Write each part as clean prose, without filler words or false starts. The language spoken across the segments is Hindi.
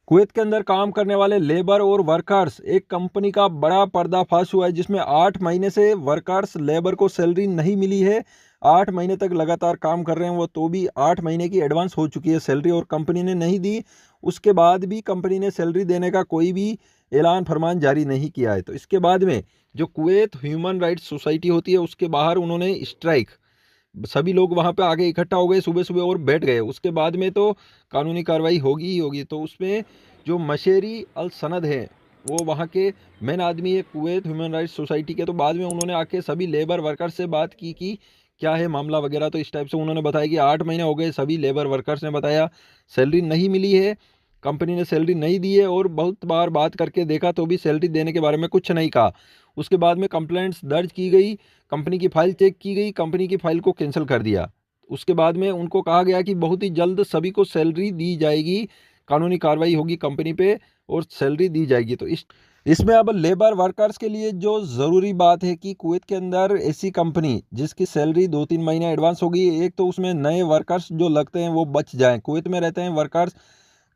कुवैत के अंदर काम करने वाले लेबर और वर्कर्स एक कंपनी का बड़ा पर्दाफाश हुआ है, जिसमें 8 महीने से वर्कर्स लेबर को सैलरी नहीं मिली है। 8 महीने तक लगातार काम कर रहे हैं वो, तो भी 8 महीने की एडवांस हो चुकी है सैलरी और कंपनी ने नहीं दी। उसके बाद भी कंपनी ने सैलरी देने का कोई भी ऐलान फरमान जारी नहीं किया है। तो इसके बाद में जो कुवैत ह्यूमन राइट्स सोसाइटी होती है उसके बाहर उन्होंने स्ट्राइक, सभी लोग वहां पे आके इकट्ठा हो गए सुबह सुबह और बैठ गए। उसके बाद में तो कानूनी कार्रवाई होगी ही होगी। तो उसमें जो मशेरी अल सनद है वो वहाँ के मेन आदमी है कुवैत ह्यूमन राइट्स सोसाइटी के। तो बाद में उन्होंने आके सभी लेबर वर्कर से बात की कि क्या है मामला वगैरह। तो इस टाइप से उन्होंने बताया कि 8 महीने हो गए, सभी लेबर वर्कर्स ने बताया सैलरी नहीं मिली है, कंपनी ने सैलरी नहीं दी है और बहुत बार बात करके देखा तो भी सैलरी देने के बारे में कुछ नहीं कहा। उसके बाद में कंप्लेंट्स दर्ज की गई, कंपनी की फाइल चेक की गई, कंपनी की फाइल को कैंसिल कर दिया। उसके बाद में उनको कहा गया कि बहुत ही जल्द सभी को सैलरी दी जाएगी, कानूनी कार्रवाई होगी कंपनी पे और सैलरी दी जाएगी। तो इसमें अब लेबर वर्कर्स के लिए जो ज़रूरी बात है कि कुवैत के अंदर ऐसी कंपनी जिसकी सैलरी 2-3 महीने एडवांस होगी, एक तो उसमें नए वर्कर्स जो लगते हैं वो बच जाएं। कुवैत में रहते हैं वर्कर्स,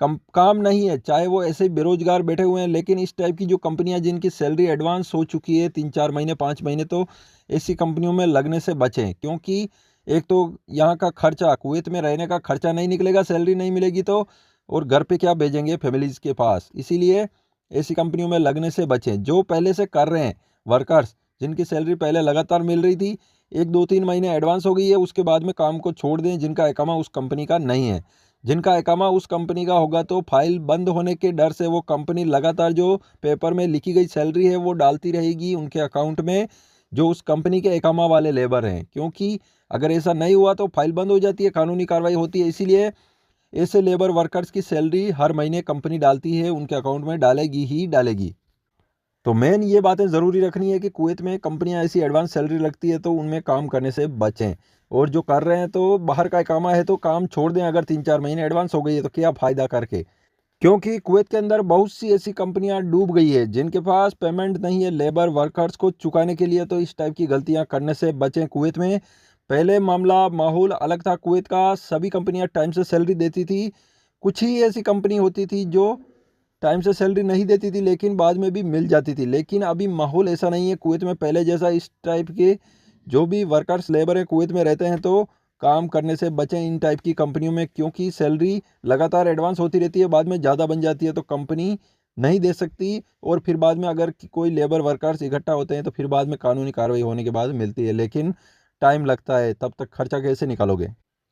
काम नहीं है, चाहे वो ऐसे ही बेरोजगार बैठे हुए हैं, लेकिन इस टाइप की जो कंपनियां जिनकी सैलरी एडवांस हो चुकी है 3-4 महीने 5 महीने, तो ऐसी कंपनियों में लगने से बचें। क्योंकि एक तो यहाँ का खर्चा, कुवैत में रहने का खर्चा नहीं निकलेगा, सैलरी नहीं मिलेगी तो, और घर पे क्या भेजेंगे फैमिलीज के पास। इसीलिए ऐसी कंपनियों में लगने से बचें। जो पहले से कर रहे हैं वर्कर्स, जिनकी सैलरी पहले लगातार मिल रही थी, 1-2-3 महीने एडवांस हो गई है, उसके बाद में काम को छोड़ दें। जिनका इकामा उस कंपनी का नहीं है, जिनका इकामा उस कंपनी का होगा तो फाइल बंद होने के डर से वो कंपनी लगातार जो पेपर में लिखी गई सैलरी है वो डालती रहेगी उनके अकाउंट में, जो उस कंपनी के इकामा वाले लेबर हैं। क्योंकि अगर ऐसा नहीं हुआ तो फाइल बंद हो जाती है, कानूनी कार्रवाई होती है। इसीलिए ऐसे लेबर वर्कर्स की सैलरी हर महीने कंपनी डालती है, उनके अकाउंट में डालेगी ही डालेगी। तो मेन ये बातें ज़रूरी रखनी है कि कुवैत में कंपनियां ऐसी एडवांस सैलरी लगती है तो उनमें काम करने से बचें। और जो कर रहे हैं तो बाहर का इकामा है तो काम छोड़ दें। अगर 3-4 महीने एडवांस हो गई है तो क्या फ़ायदा करके। क्योंकि कुवैत के अंदर बहुत सी ऐसी कंपनियां डूब गई है जिनके पास पेमेंट नहीं है लेबर वर्कर्स को चुकाने के लिए। तो इस टाइप की गलतियां करने से बचें। कुवैत में पहले मामला माहौल अलग था, कुवैत का सभी कंपनियां टाइम से सैलरी देती थी। कुछ ही ऐसी कंपनी होती थी जो टाइम से सैलरी नहीं देती थी लेकिन बाद में भी मिल जाती थी। लेकिन अभी माहौल ऐसा नहीं है कुवैत में पहले जैसा। इस टाइप के जो भी वर्कर्स लेबर है कुवैत में रहते हैं तो काम करने से बचें इन टाइप की कंपनियों में। क्योंकि सैलरी लगातार एडवांस होती रहती है, बाद में ज़्यादा बन जाती है तो कंपनी नहीं दे सकती। और फिर बाद में अगर कोई लेबर वर्कर्स इकट्ठा होते हैं तो फिर बाद में कानूनी कार्रवाई होने के बाद मिलती है, लेकिन टाइम लगता है, तब तक खर्चा कैसे निकालोगे।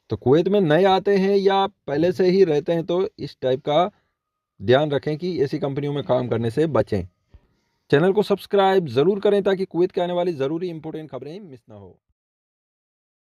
तो कुवैत में नए आते हैं या पहले से ही रहते हैं तो इस टाइप का ध्यान रखें कि ऐसी कंपनियों में काम करने से बचें। चैनल को सब्सक्राइब ज़रूर करें ताकि कुवैत के आने वाली ज़रूरी इंपॉर्टेंट खबरें मिस ना हो।